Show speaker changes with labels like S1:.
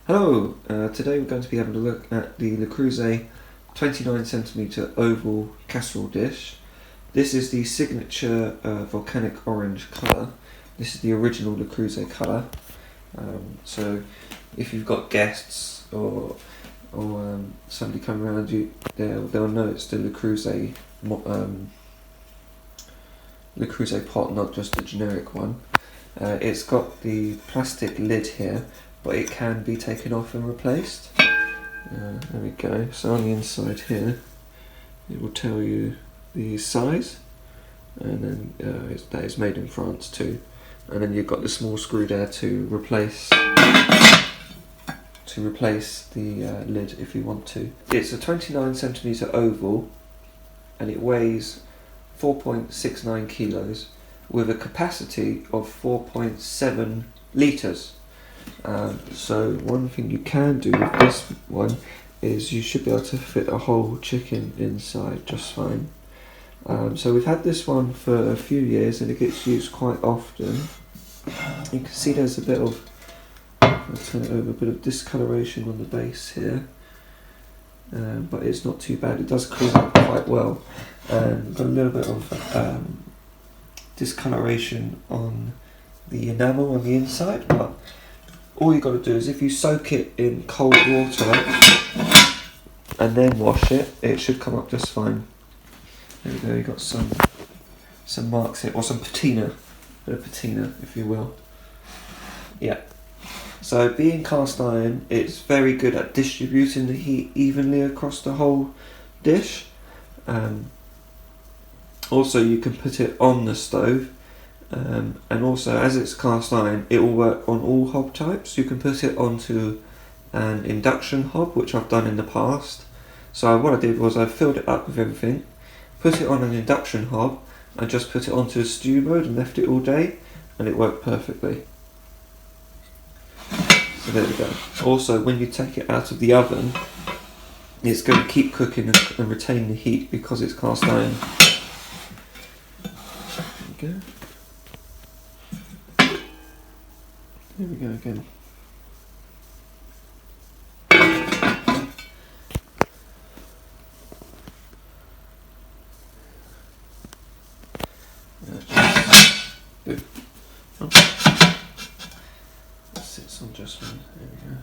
S1: Hello, today we're going to be having a look at the Creuset 29cm oval casserole dish. This is the signature volcanic orange colour. This is the original Creuset colour. So if you've got guests or somebody coming around you, they'll know it's the Creuset pot, not just the generic one. It's got the plastic lid here, but it can be taken off and replaced. There we go. So on the inside here, it will tell you the size, and then that is made in France too. And then you've got the small screw there to replace the lid if you want to. It's a 29cm oval, and it weighs 4.69 kilos with a capacity of 4.7 litres. So one thing you can do with this one is you should be able to fit a whole chicken inside just fine. So we've had this one for a few years and it gets used quite often. You can see there's a bit of, I'll turn it over, a bit of discoloration on the base here, but it's not too bad. It does clean up quite well, and got a little bit of discoloration on the enamel on the inside, but all you've got to do is if you soak it in cold water and then wash it, it should come up just fine. There we go, you've got some marks here, or some patina, a bit of patina if you will. Yeah. So being cast iron, it's very good at distributing the heat evenly across the whole dish. Also you can put it on the stove. And also, as it's cast iron, it will work on all hob types. You can put it onto an induction hob, which I've done in the past. So what I did was I filled it up with everything, put it on an induction hob, and just put it onto stew mode and left it all day, and it worked perfectly. So there we go. Also, when you take it out of the oven, it's going to keep cooking and retain the heat because it's cast iron. There we go. Here we go again. That sits on just one. There we go.